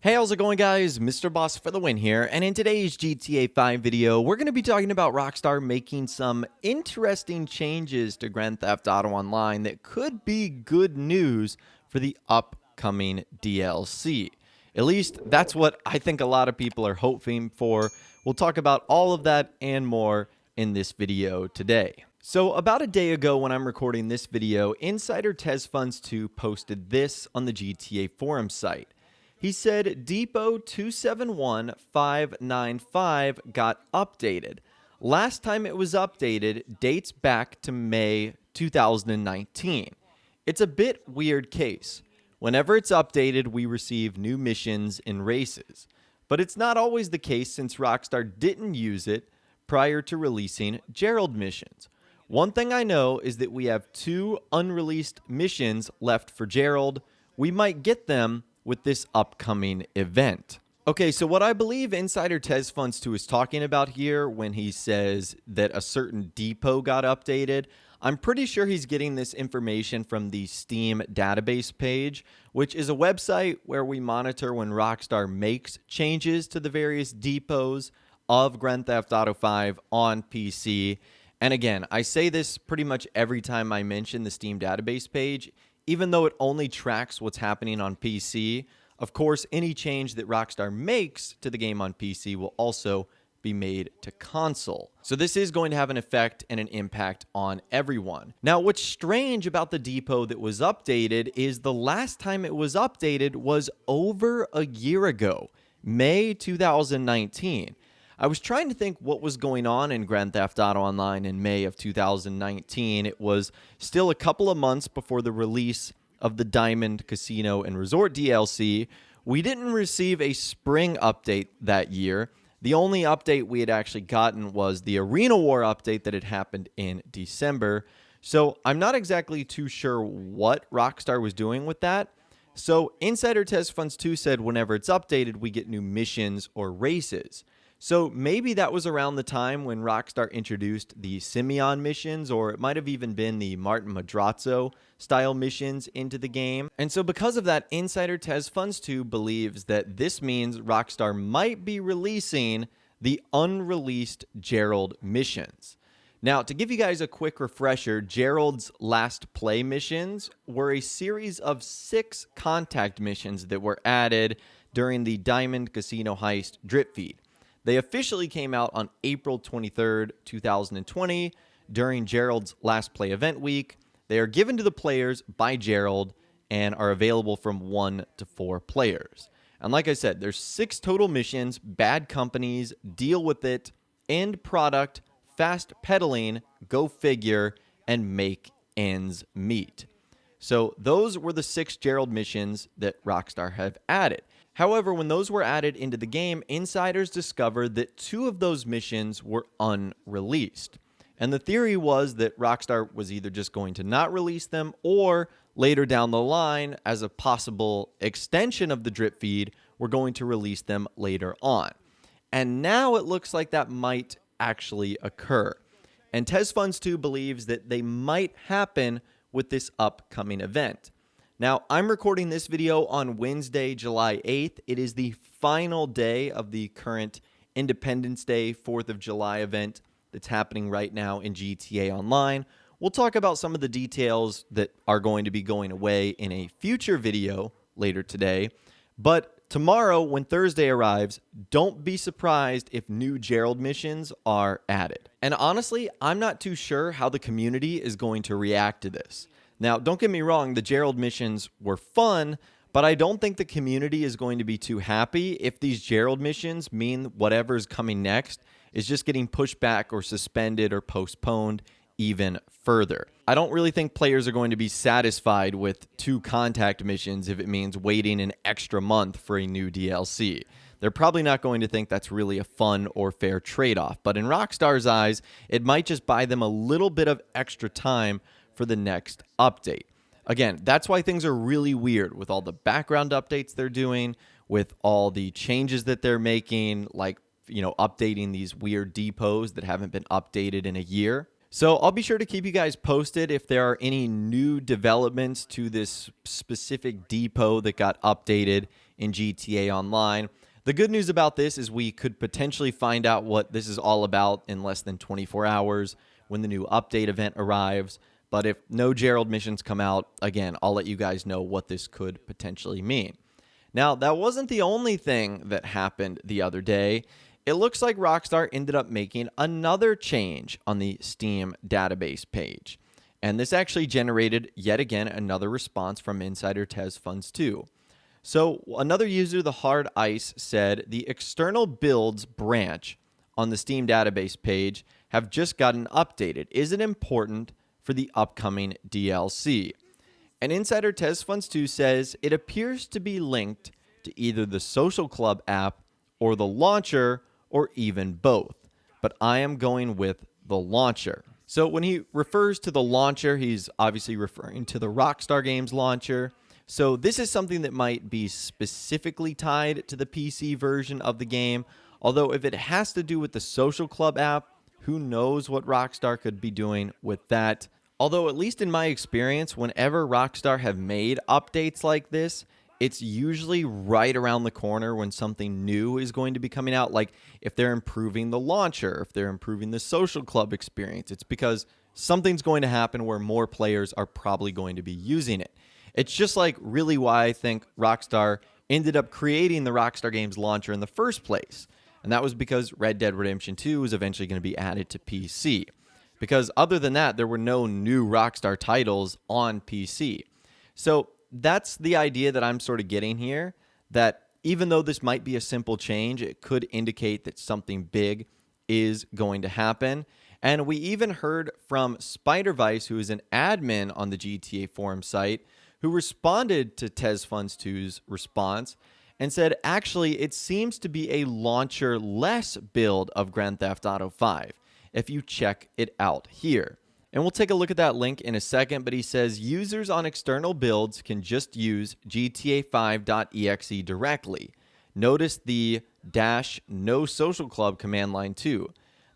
Hey, how's it going, guys? Mr. Boss for the win here, and in today's GTA 5 video, we're going to be talking about Rockstar making some interesting changes to Grand Theft Auto Online that could be good news for the upcoming DLC. At least, that's what I think a lot of people are hoping for. We'll talk about all of that and more in this video today. So, about a day ago when I'm recording this video, insider TezFunds2 posted this on the GTA forum site. He said Depot 271595 got updated. Last time it was updated dates back to May 2019. It's a bit weird case. Whenever it's updated, we receive new missions and races. But it's not always the case since Rockstar didn't use it prior to releasing Gerald missions. One thing I know is that we have 2 unreleased missions left for Gerald. We might get them with this upcoming event. Okay, so what I believe Insider TezFunds2 is talking about here when he says that a certain depot got updated, I'm pretty sure he's getting this information from the Steam database page, which is a website where we monitor when Rockstar makes changes to the various depots of Grand Theft Auto 5 on PC. And again, I say this pretty much every time I mention the Steam database page. Even though it only tracks what's happening on PC, of course, any change that Rockstar makes to the game on PC will also be made to console. So this is going to have an effect and an impact on everyone. Now, what's strange about the depot that was updated is the last time it was updated was over a year ago, May 2019. I was trying to think what was going on in Grand Theft Auto Online in May of 2019. It was still a couple of months before the release of the Diamond Casino and Resort DLC. We didn't receive a spring update that year. The only update we had actually gotten was the Arena War update that had happened in December. So I'm not exactly too sure what Rockstar was doing with that. So Insider TezFunds2 said whenever it's updated, we get new missions or races. So maybe that was around the time when Rockstar introduced the Simeon missions, or it might have even been the Martin Madrazo style missions into the game. And so because of that, Insider TezFunds2 believes that this means Rockstar might be releasing the Unreleased Gerald missions. Now, to give you guys a quick refresher, Gerald's last play missions were a series of 6 contact missions that were added during the Diamond Casino Heist drip feed. They officially came out on April 23rd, 2020, during Gerald's last play event week. They are given to the players by Gerald and are available from 1 to 4 players. And like I said, there's 6 total missions: bad companies, deal with it, end product, fast pedaling, go figure, and make ends meet. So those were the 6 Gerald missions that Rockstar have added. However, when those were added into the game, insiders discovered that 2 of those missions were unreleased. And the theory was that Rockstar was either just going to not release them, or later down the line, as a possible extension of the drip feed, we're going to release them later on. And now it looks like that might actually occur. And TezFunds2 believes that they might happen with this upcoming event. Now, I'm recording this video on Wednesday, July 8th. It is the final day of the current Independence Day 4th of July event that's happening right now in GTA Online. We'll talk about some of the details that are going to be going away in a future video later today. But tomorrow, when Thursday arrives, don't be surprised if new Gerald missions are added. And honestly, I'm not too sure how the community is going to react to this. Now, don't get me wrong, the Gerald missions were fun, but I don't think the community is going to be too happy if these Gerald missions mean whatever's coming next is just getting pushed back or suspended or postponed even further. I don't really think players are going to be satisfied with 2 contact missions if it means waiting an extra month for a new DLC. They're probably not going to think that's really a fun or fair trade-off, but in Rockstar's eyes, it might just buy them a little bit of extra time for the next update. Again, that's why things are really weird with all the background updates they're doing, with all the changes that they're making, like, updating these weird depots that haven't been updated in a year. So I'll be sure to keep you guys posted if there are any new developments to this specific depot that got updated in GTA Online. The good news about this is we could potentially find out what this is all about in less than 24 hours when the new update event arrives. But if no Gerald missions come out, again, I'll let you guys know what this could potentially mean. Now, that wasn't the only thing that happened the other day. It looks like Rockstar ended up making another change on the Steam database page. And this actually generated, yet again, another response from Insider TezFunds2. So another user, the Hard Ice, said the external builds branch on the Steam database page have just gotten updated. Is it important for the upcoming DLC? And Insider TezFunds2 says it appears to be linked to either the Social Club app or the launcher or even both. But I am going with the launcher. So when he refers to the launcher, he's obviously referring to the Rockstar Games launcher. So this is something that might be specifically tied to the PC version of the game. Although if it has to do with the Social Club app, who knows what Rockstar could be doing with that. Although at least in my experience, whenever Rockstar have made updates like this, it's usually right around the corner when something new is going to be coming out. Like if they're improving the launcher, if they're improving the Social Club experience, it's because something's going to happen where more players are probably going to be using it. It's just like really why I think Rockstar ended up creating the Rockstar Games launcher in the first place. And that was because Red Dead Redemption 2 was eventually going to be added to PC. Because other than that, there were no new Rockstar titles on PC. So that's the idea that I'm sort of getting here, that even though this might be a simple change, it could indicate that something big is going to happen. And we even heard from Spider-Vice, who is an admin on the GTA forum site, who responded to TezFunds2's response and said, actually, it seems to be a launcher-less build of Grand Theft Auto 5, if you check it out here. And we'll take a look at that link in a second, but he says users on external builds can just use GTA5.exe directly. Notice the -no social club command line too.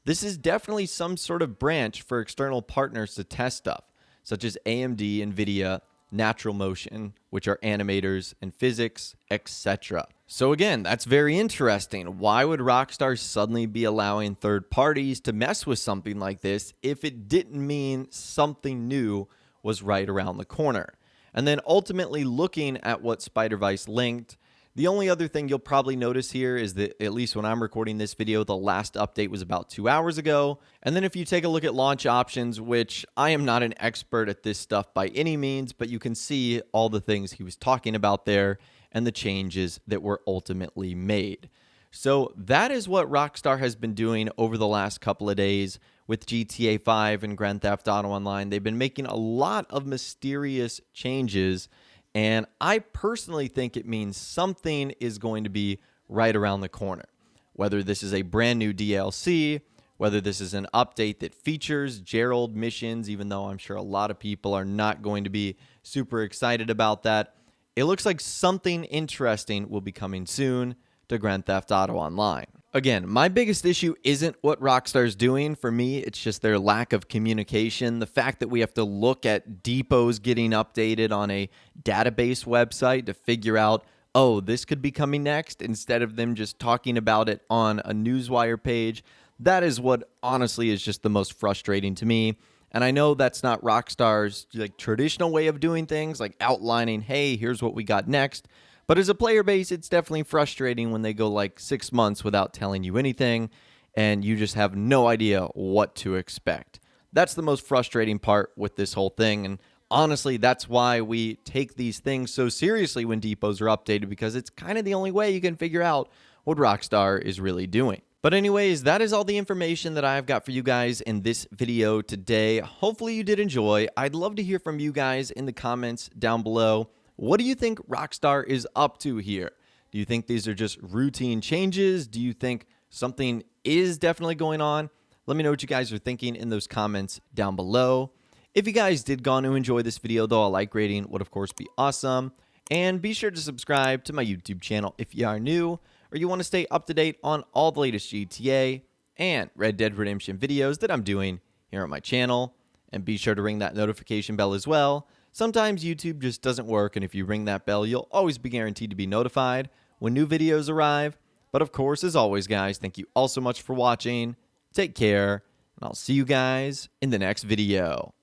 This is definitely some sort of branch for external partners to test stuff, such as AMD, NVIDIA, Natural Motion, which are animators and physics, etc. So again, that's very interesting. Why would Rockstar suddenly be allowing third parties to mess with something like this if it didn't mean something new was right around the corner? And then ultimately looking at what Spider-Vice linked, the only other thing you'll probably notice here is that, at least when I'm recording this video, the last update was about 2 hours ago. And then if you take a look at launch options, which I am not an expert at this stuff by any means, but you can see all the things he was talking about there and the changes that were ultimately made. So that is what Rockstar has been doing over the last couple of days with GTA 5 and Grand Theft Auto Online. They've been making a lot of mysterious changes, and I personally think it means something is going to be right around the corner. Whether this is a brand new DLC, whether this is an update that features Gerald missions, even though I'm sure a lot of people are not going to be super excited about that. It looks like something interesting will be coming soon to Grand Theft Auto Online. Again, my biggest issue isn't what Rockstar's doing. For me, it's just their lack of communication. The fact that we have to look at depots getting updated on a database website to figure out, oh, this could be coming next, instead of them just talking about it on a newswire page. That is what honestly is just the most frustrating to me. And I know that's not Rockstar's traditional way of doing things, like outlining, hey, here's what we got next. But as a player base, it's definitely frustrating when they go 6 months without telling you anything, and you just have no idea what to expect. That's the most frustrating part with this whole thing, and honestly, that's why we take these things so seriously when depots are updated, because it's kind of the only way you can figure out what Rockstar is really doing. But anyways, that is all the information that I've got for you guys in this video today. Hopefully you did enjoy. I'd love to hear from you guys in the comments down below. What do you think Rockstar is up to here? Do you think these are just routine changes? Do you think something is definitely going on? Let me know what you guys are thinking in those comments down below. If you guys did go on to enjoy this video, though, a like rating would, of course, be awesome. And be sure to subscribe to my YouTube channel if you are new, or you want to stay up to date on all the latest GTA and Red Dead Redemption videos that I'm doing here on my channel. And be sure to ring that notification bell as well, Sometimes YouTube just doesn't work, and if you ring that bell, you'll always be guaranteed to be notified when new videos arrive. But of course, as always, guys, thank you all so much for watching. Take care, and I'll see you guys in the next video.